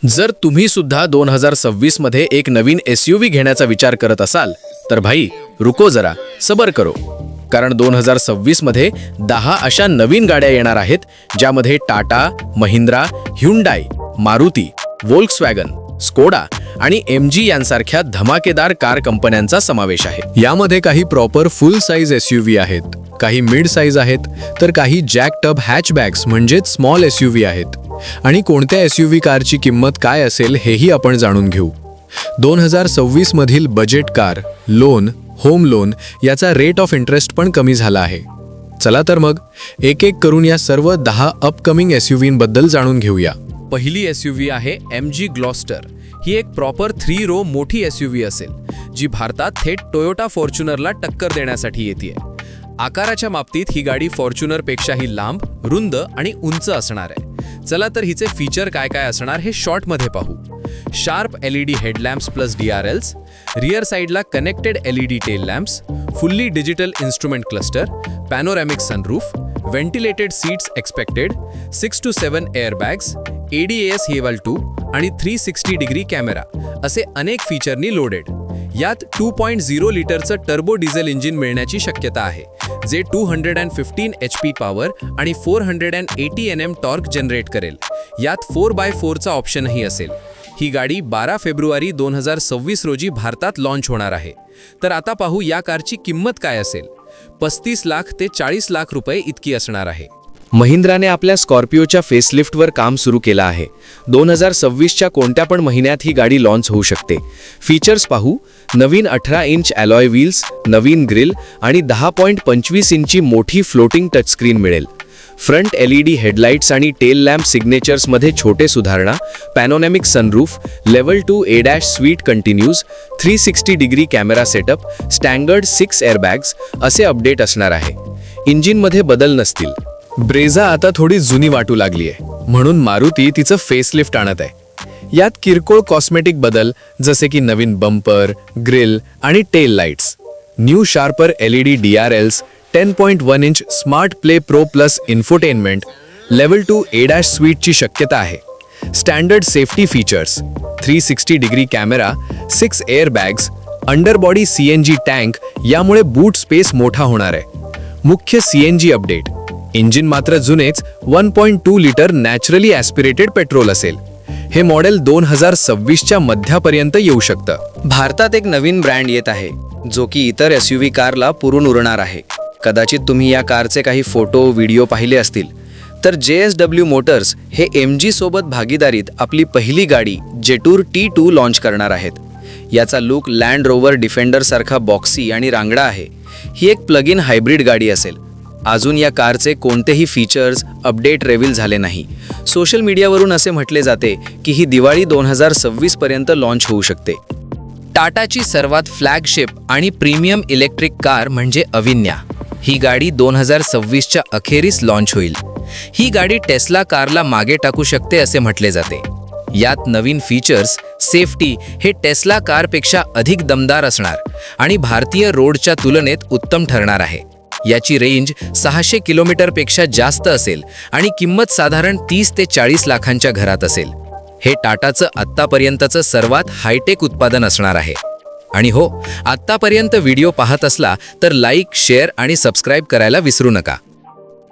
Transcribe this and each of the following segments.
जर तुम्ही सुद्धा 2026 मध्ये एक नवीन SUV घेण्याचा विचार करत असाल तर भाई रुको जरा सबर करो, कारण 2026 मध्ये 10 अशा नवीन गाड्या येणार आहेत ज्यामध्ये टाटा, महिंद्रा, ह्युंडाई, मारुती, वोल्क्सवॅगन, स्कोडा आणि MG यांसारख्या धमाकेदार कार कंपन्यांचा समावेश आहे। यामध्ये काही प्रॉपर फुल साइज SUV आहेत, काही मिड साइज आहेत, तर काही जॅक टब हॅचबॅक्स म्हणजेच स्मॉल SUV आहेत। आणि कोणत्या SUV कारची किंमत काय असेल हेही आपण जाणून घेऊ। 2026 मधील budget car, loan, home loan याचा रेट ऑफ इंटरेस्ट पण कमी झाला आहे। चला तर मग एक एक करून या सर्व 10 अपकमिंग SUVंबद्दल जाणून घेऊया। पहिली SUV आहे MG ग्लॉस्टर। ही एक प्रॉपर 3 रो मोठी SUV असेल जी भारतात थेट टोयोटा फॉर्च्युनरला टक्कर देण्यासाठी येते। आकाराच्या बाबतीत ही गाडी फॉर्च्युनरपेक्षाही लांब, रुंद आणि उंच असणार आहे। चला तर हिचे फीचर काय काय असणार हे शॉर्टमध्ये पाहू। Sharp LED headlamps plus DRLs, rear साइडला connected LED tail lamps, fully digital instrument cluster, panoramic sunroof, ventilated seats expected, 6 to 7 airbags, ADAS Level 2 आणि 360 डिग्री कॅमेरा असे अनेक फीचरनी लोडेड। यात 2.0 लिटरचं टर्बो डिझेल इंजिन मिळण्याची शक्यता आहे, जे 215 HP पॉवर आणि 480 Nm टॉर्क जनरेट करेल। यात 4x4 चा ऑप्शनही असेल। ही गाडी 12 फेब्रुवारी 2026 रोजी भारतात लॉन्च होणार आहे। तर आता पाहू या कारची किंमत काय असेल। 35 लाख ते 40 लाख रुपये इतकी असणार आहे। महिंद्राने आपल्या स्कॉर्पिओच्या फेसलिफ्टवर काम सुरू केलं आहे। 2026च्या कोणत्या पण महिन्यात ही गाडी लॉन्च होऊ शकते। फीचर्स पाहू। नवीन 18 इंच अलॉय व्हील्स, नवीन ग्रिल आणि 10.25 इंची मोठी फ्लोटिंग टचस्क्रीन मिळेल। फ्रंट LED हेडलाइट्स आणि टेल लॅम्प सिग्नेचर्समध्ये छोटे सुधारणा, panoramic sunroof, level 2 ADAS suite continues, 360 degree camera setup, standard 6 airbags असे अपडेट असणार आहे। इंजिनमध्ये बदल नसतील। ब्रेझा आता थोडी जुनी वाटू लागली आहे, म्हणून मारुती तिचं फेसलिफ्ट आणत आहे। यात किरकोळ कॉस्मेटिक बदल जसे की नवीन बंपर, ग्रिल आणि tail lights, new sharper LED DRLs, 10.1 inch smart play pro plus infotainment, level 2 ADAS स्वीटची शक्यता आहे। Standard safety features, 360 degree camera, 6 airbags, underbody CNG tank, यामुळे बूट स्पेस मोठा होणार आहे। मुख्य CNG अपडेट, इंजिन मात्र जुनेच 1.2 लिटर नॅचरली ॲस्पिरेटेड पेट्रोल असेल। हे मॉडेल 2026च्या मध्यापर्यंत येऊ शकतं। भारतात एक नवीन ब्रँड येत आहे जो की इतर SUV कारला पुरून उरणार आहे। कदाचित तुम्ही या कारचे काही फोटो व्हिडिओ पाहिले असतील। तर JSW मोटर्स हे MG सोबत भागीदारीत आपली पहिली गाडी जेटूर T2 लॉन्च करणार आहेत। याचा लुक लँड रोवर डिफेंडर सारखा बॉक्सी आणि रांगडा आहे। ही एक प्लग इन हायब्रिड गाडी असेल। अजून या कारचे कोणतेही फीचर्स अपडेट रिव्हील झाले नाही। सोशल मीडियावरून असे म्हटले जाते की ही दिवाळी 2026 पर्यंत लॉन्च होऊ शकते। टाटाची सर्वात फ्लॅगशिप आणि प्रीमियम इलेक्ट्रिक कार म्हणजे अविन्या। ही गाडी 2026च्या अखेरीस लॉन्च होईल। ही गाडी टेस्ला कारला मागे टाकू शकते असे म्हटले जाते। यात नवीन फीचर्स, सेफ्टी हे टेस्ला कारपेक्षा अधिक दमदार असणार आणि भारतीय रोडच्या तुलनेत उत्तम ठरणार आहे। याची रेंज 600 किलोमीटरपेक्षा जास्त असेल आणि किंमत साधारण 30 ते 40 लाखांच्या घरात असेल। हे टाटाचं आत्तापर्यंतचं सर्वात हायटेक उत्पादन असणार आहे। आणि हो, आत्तापर्यंत व्हिडिओ पाहत असला तर लाईक, शेअर आणि सबस्क्राईब करायला विसरू नका।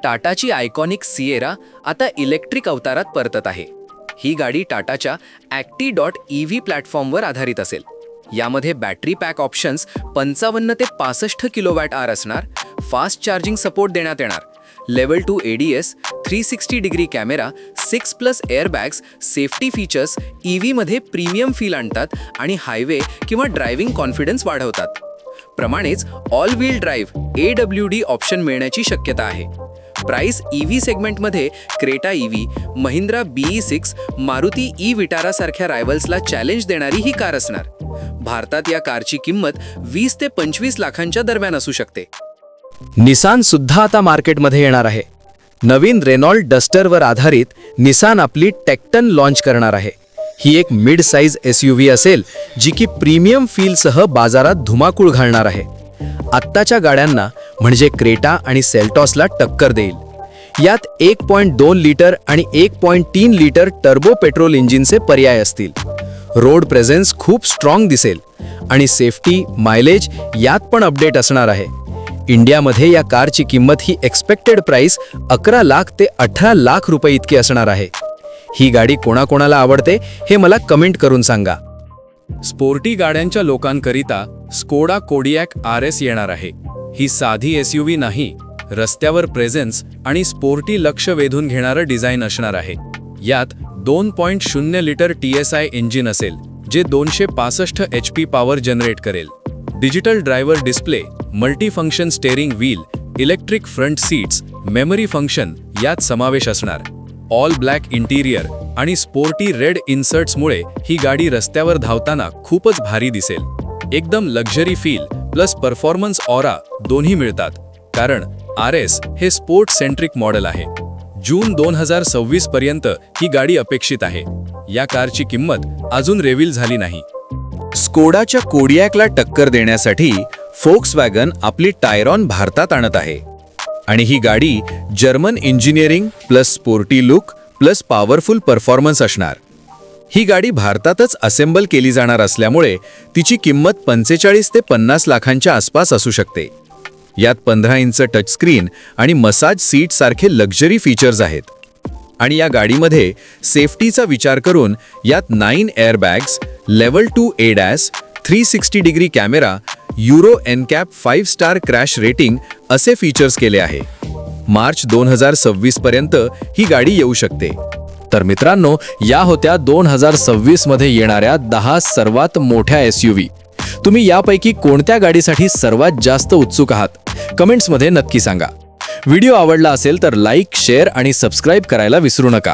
टाटाची आयकॉनिक सिएरा आता इलेक्ट्रिक अवतारात परतत आहे। ही गाडी टाटाच्या Acti.ev प्लॅटफॉर्मवर आधारित असेल। यामध्ये बॅटरी पॅक ऑप्शन्स 55 ते 65 किलोवॅट आवर असणार। फास्ट चार्जिंग सपोर्ट देण्यात येणार। Level 2 ADS, 360 degree camera, 6+ airbags, safety features EV मध्ये प्रीमियम फील आणतात आणि हायवे किंवा ड्रायव्हिंग कॉन्फिडन्स वाढवतात। प्रमाणेच all wheel drive AWD option मिळण्याची शक्यता आहे। प्राइस EV सेगमेंटमध्ये Creta EV, Mahindra BE6, Maruti Vitara सारख्या रायव्हल्सला चॅलेंज देणारी ही कार असणार। भारतात या कारची किंमत 20 ते 25 लाखांच्या दरम्यान असू शकते। निसान सुद्धा आता मार्केटमध्ये येणार आहे। नवीन रेनॉल्ड डस्टरवर आधारित निसान आपली टेक्टन लॉन्च करणार आहे। ही एक मिड साइज SUV असेल जी की प्रीमियम फीलसह बाजारात धुमाकूळ घालणार आहे। आत्ताच्या गाड्यांना म्हणजे क्रेटा आणि सेल्टॉसला टक्कर देईल। यात 1.2 लिटर आणि 1.3 लिटर टर्बो पेट्रोल इंजिनचे पर्याय असतील. रोड प्रेझेन्स खूप स्ट्रॉंग दिसेल आणि सेफ्टी मायलेज यात पण अपडेट असणार आहे. इंडियामध्ये या कारची किंमत ही एक्सपेक्टेड प्राइस 11 लाख ते 18 लाख रुपये इतकी असणार आहे. ही गाडी कोणाकोणाला आवडते हे मला कमेंट करून सांगा. स्पोर्टी गाड्यांच्या लोकांकरिता स्कोडा कोडियाक RS येणार आहे. ही साधी SUV नाही, रस्त्यावर प्रेझेन्स आणि स्पोर्टी लक्ष वेधून घेणारं डिझाईन असणार आहे. यात 2.0 लिटर TSI इंजिन असेल, जे 265 HP पॉवर जनरेट करेल. Digital driver display, multifunction steering wheel, electric front seats, memory function यात समावेश असणार. ऑल ब्लॅक इंटिरियर आणि स्पोर्टी रेड इन्सर्ट्समुळे ही गाडी रस्त्यावर धावताना खूपच भारी दिसेल. एकदम luxury feel plus performance aura दोन्ही मिळतात, कारण RS हे स्पोर्ट सेंट्रिक मॉडेल आहे. जून 2026 पर्यंत ही गाडी अपेक्षित आहे. या कारची किंमत अजून रिव्हील झाली नाही. स्कोडाच्या कोडियाकला टक्कर देण्यासाठी फोक्सवॅगन आपली टायरॉन भारतात आणत आहे. आणि ही गाडी German engineering plus sporty look plus powerful performance असणार. ही गाडी भारतातच असेंबल केली जाणार असल्यामुळे तिची किंमत 45 ते 50 लाखांच्या आसपास असू शकते. यात 15 इंच टचस्क्रीन आणि मसाज सीट सारखे लक्झरी फीचर्स आहेत. आणि या गाडीमध्ये सेफ्टीचा विचार करून यात 9 airbags, level 2 ADAS, 360 degree camera, euro NCAP 5 star crash rating असे फीचर्स केले आहे. मार्च 2026 पर्यंत ही गाडी येऊ शकते. तर मित्रांनो, या होत्या 2026 मध्ये येणाऱ्या 10 सर्वात मोठ्या SUV. तुम्ही यापैकी कोणत्या गाडीसाठी सर्वात जास्त उत्सुक आहात? कमेंट्समध्ये नक्की सांगा. व्हिडिओ आवडला असेल तर लाईक, शेअर आणि सबस्क्राईब करायला विसरू नका.